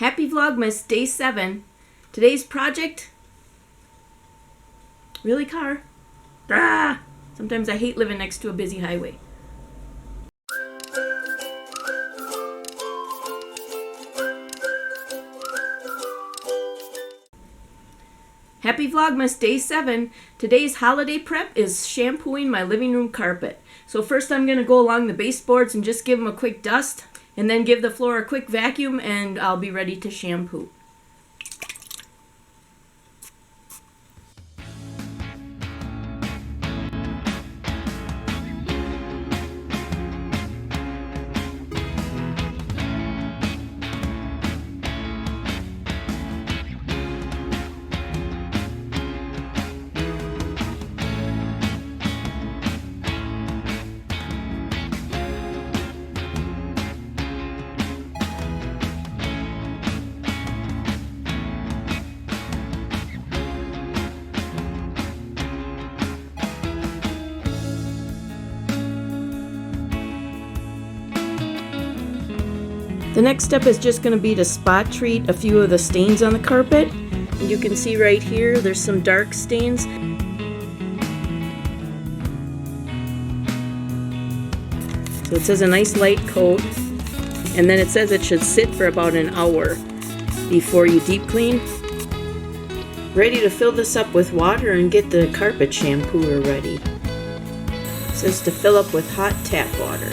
Happy Vlogmas, day 7. Today's project, really car? Ah! Sometimes I hate living next to a busy highway. Happy Vlogmas, day 7. Today's holiday prep is shampooing my living room carpet. So first I'm going to go along the baseboards and just give them a quick dust, and then give the floor a quick vacuum, and I'll be ready to shampoo. The next step is just going to be to spot treat a few of the stains on the carpet. And you can see right here, there's some dark stains. So it says a nice light coat, and then it says it should sit for about an hour before you deep clean. Ready to fill this up with water and get the carpet shampooer ready. It says to fill up with hot tap water.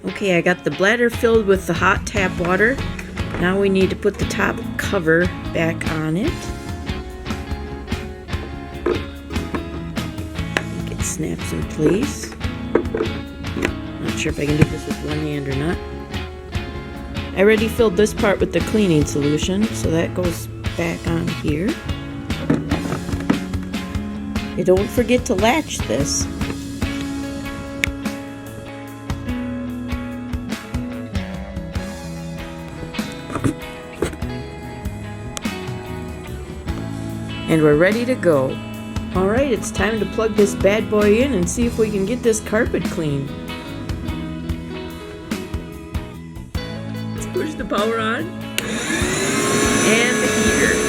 Okay, I got the bladder filled with the hot tap water. Now we need to put the top cover back on it. I think it snaps in place. Not sure if I can do this with one hand or not. I already filled this part with the cleaning solution, so that goes back on here. And don't forget to latch this. And we're ready to go. Alright, it's time to plug this bad boy in and see if we can get this carpet clean. Let's push the power on. And the heater.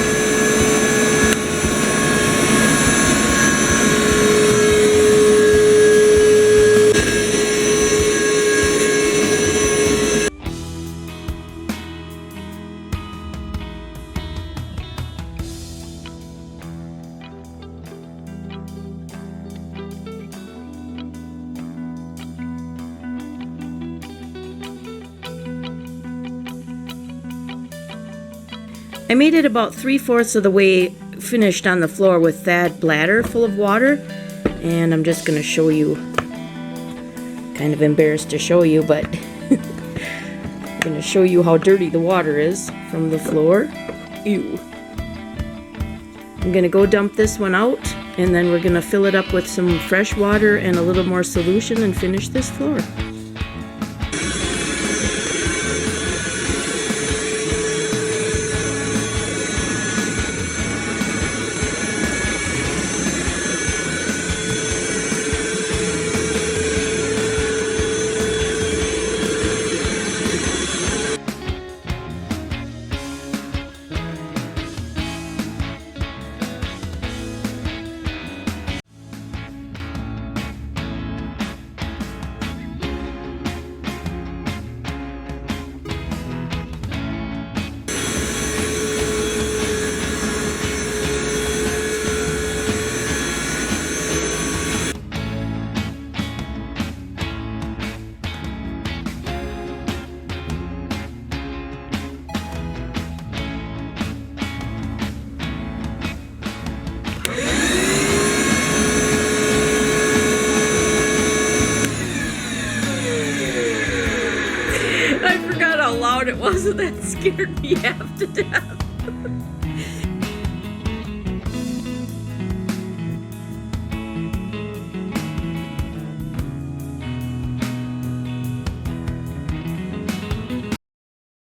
I made it about 3/4 of the way finished on the floor with that bladder full of water, and I'm just going to show you. Kind of embarrassed to show you, but I'm going to show you how dirty the water is from the floor. Ew. I'm going to go dump this one out, and then we're going to fill it up with some fresh water and a little more solution and finish this floor. I forgot how loud it was, and that scared me half to death.